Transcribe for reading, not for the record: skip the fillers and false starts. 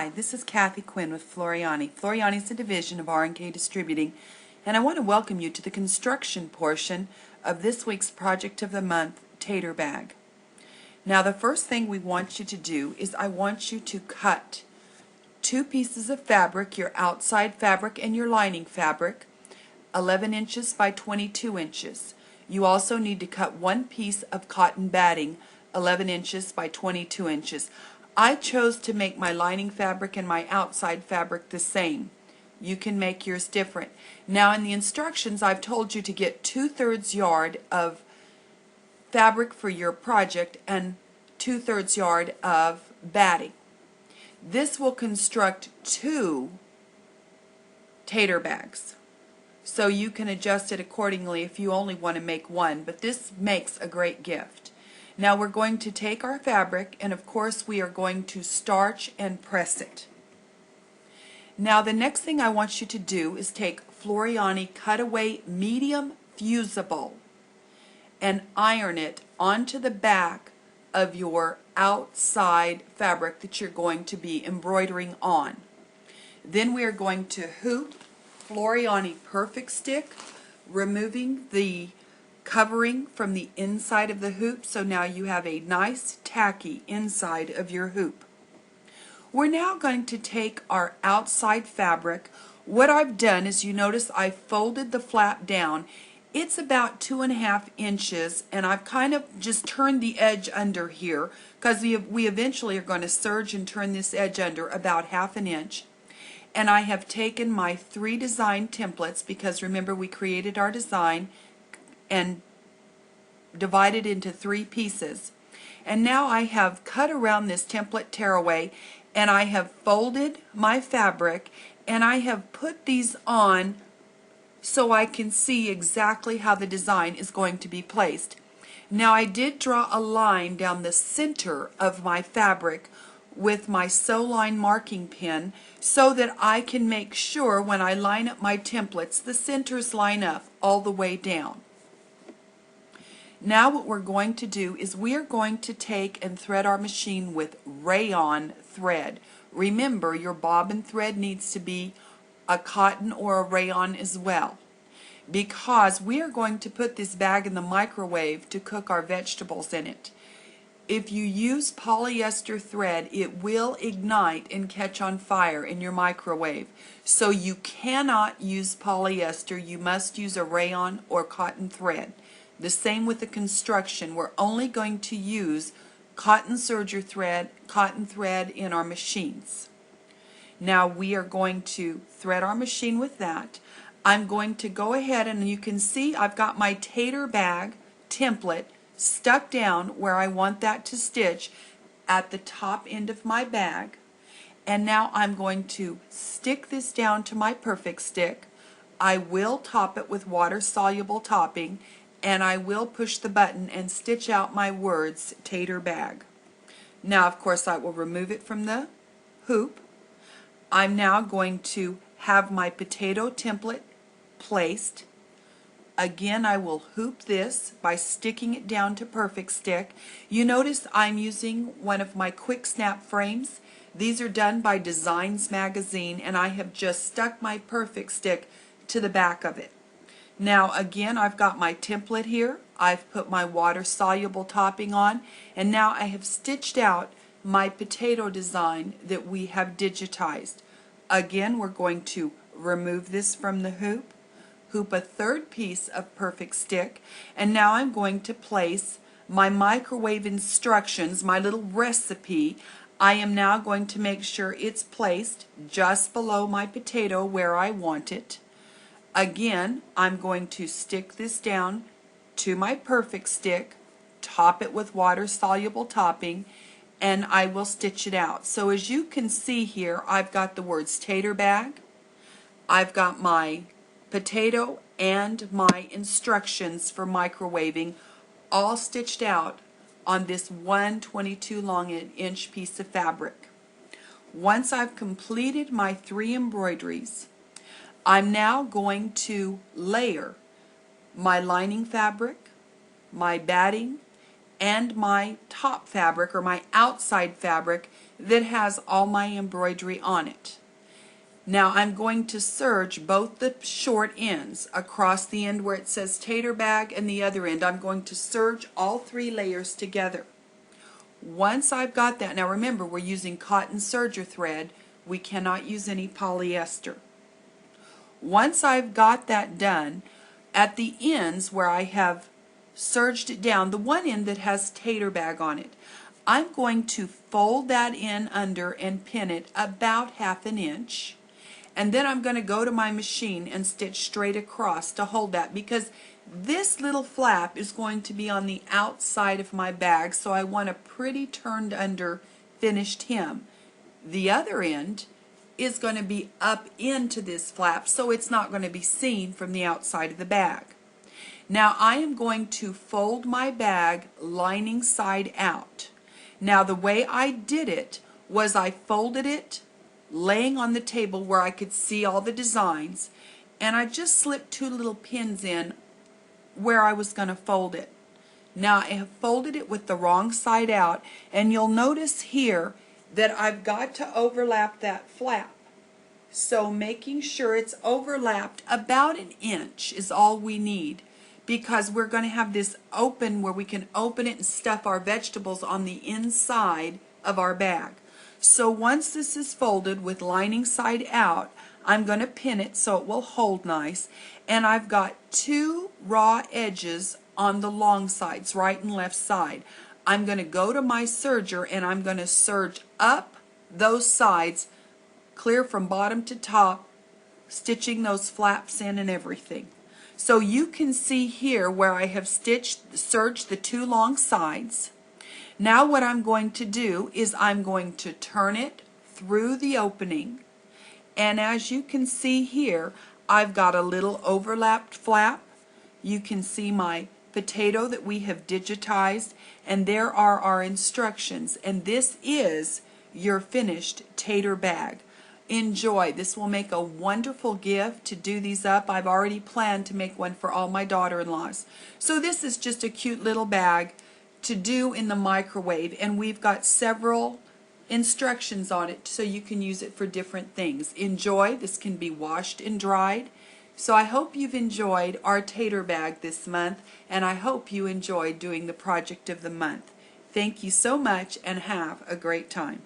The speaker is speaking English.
Hi, this is Kathy Quinn with Floriani. Floriani is a division of R&K Distributing, and I want to welcome you to the construction portion of this week's Project of the Month, Tater Bag. Now the first thing we want you to do is I want you to cut 2 pieces of fabric, your outside fabric and your lining fabric, 11 inches by 22 inches. You also need to cut 1 piece of cotton batting, 11 inches by 22 inches. I chose to make my lining fabric and my outside fabric the same. You can make yours different. Now in the instructions I've told you to get 2/3 yard of fabric for your project and 2/3 yard of batting. This will construct 2 tater bags. So you can adjust it accordingly if you only want to make 1, but this makes a great gift. Now we're going to take our fabric and of course we are going to starch and press it. Now the next thing I want you to do is take Floriani Cutaway Medium Fusible and iron it onto the back of your outside fabric that you're going to be embroidering on. Then we are going to hoop Floriani Perfect Stick, removing the covering from the inside of the hoop, so now you have a nice tacky inside of your hoop. We're now going to take our outside fabric. What I've done is, you notice I folded the flap down. It's about 2.5 inches, and I've kind of just turned the edge under here because we eventually are going to serge and turn this edge under about 1/2 inch. And I have taken my 3 design templates, because remember we created our design and divided into 3 pieces. And now I have cut around this template tearaway, and I have folded my fabric, and I have put these on so I can see exactly how the design is going to be placed. Now I did draw a line down the center of my fabric with my sew line marking pen so that I can make sure when I line up my templates the centers line up all the way down. Now what we're going to do is we are going to take and thread our machine with rayon thread. Remember, your bobbin thread needs to be a cotton or a rayon as well, because we are going to put this bag in the microwave to cook our vegetables in it. If you use polyester thread, it will ignite and catch on fire in your microwave. So you cannot use polyester. You must use a rayon or cotton thread. The same with the construction. We're only going to use cotton serger thread, cotton thread in our machines. Now we are going to thread our machine with that. I'm going to go ahead, and you can see I've got my tater bag template stuck down where I want that to stitch at the top end of my bag. And now I'm going to stick this down to my Perfect Stick. I will top it with Water Soluble Topping, and I will push the button and stitch out my words, Tater Bag. Now of course I will remove it from the hoop. I'm now going to have my potato template placed. Again, I will hoop this by sticking it down to Perfect Stick. You notice I'm using one of my quick snap frames. These are done by Designs Magazine, and I have just stuck my Perfect Stick to the back of it. Now again, I've got my template here. I've put my water soluble topping on, and now I have stitched out my potato design that we have digitized. Again, we're going to remove this from the hoop, hoop a 3rd piece of Perfect Stick, and now I'm going to place my microwave instructions, my little recipe. I am now going to make sure it's placed just below my potato where I want it. Again, I'm going to stick this down to my Perfect Stick, top it with water soluble topping, and I will stitch it out. So as you can see here, I've got the words Tater Bag, I've got my potato and my instructions for microwaving all stitched out on this 1/22 long inch piece of fabric. Once I've completed my 3 embroideries, I'm now going to layer my lining fabric, my batting, and my top fabric or my outside fabric that has all my embroidery on it. Now I'm going to serge both the short ends across the end where it says Tater Bag and the other end. I'm going to serge all 3 layers together. Once I've got that, now remember we're using cotton serger thread. We cannot use any polyester. Once I've got that done, at the ends where I have serged it down, the one end that has Tater Bag on it, I'm going to fold that in under and pin it about 1/2 inch. And then I'm going to go to my machine and stitch straight across to hold that, because this little flap is going to be on the outside of my bag, so I want a pretty turned under finished hem. The other end is going to be up into this flap, so it's not going to be seen from the outside of the bag. Now I am going to fold my bag lining side out. Now the way I did it was I folded it laying on the table where I could see all the designs, and I just slipped 2 little pins in where I was going to fold it. Now I have folded it with the wrong side out, and you'll notice here that I've got to overlap that flap. So making sure it's overlapped about 1 inch is all we need, because we're going to have this open where we can open it and stuff our vegetables on the inside of our bag. So once this is folded with lining side out, I'm going to pin it so it will hold nice, and I've got 2 raw edges on the long sides, right and left side. I'm going to go to my serger and I'm going to serge up those sides clear from bottom to top, stitching those flaps in and everything. So you can see here where I have serged the 2 long sides. Now what I'm going to do is I'm going to turn it through the opening, and as you can see here, I've got a little overlapped flap. You can see my potato that we have digitized, and there are our instructions, and this is your finished tater bag. Enjoy. This will make a wonderful gift to do these up. I've already planned to make one for all my daughter-in-laws. So this is just a cute little bag to do in the microwave, and we've got several instructions on it so you can use it for different things. Enjoy. This can be washed and dried. So I hope you've enjoyed our tater bag this month, and I hope you enjoyed doing the project of the month. Thank you so much, and have a great time.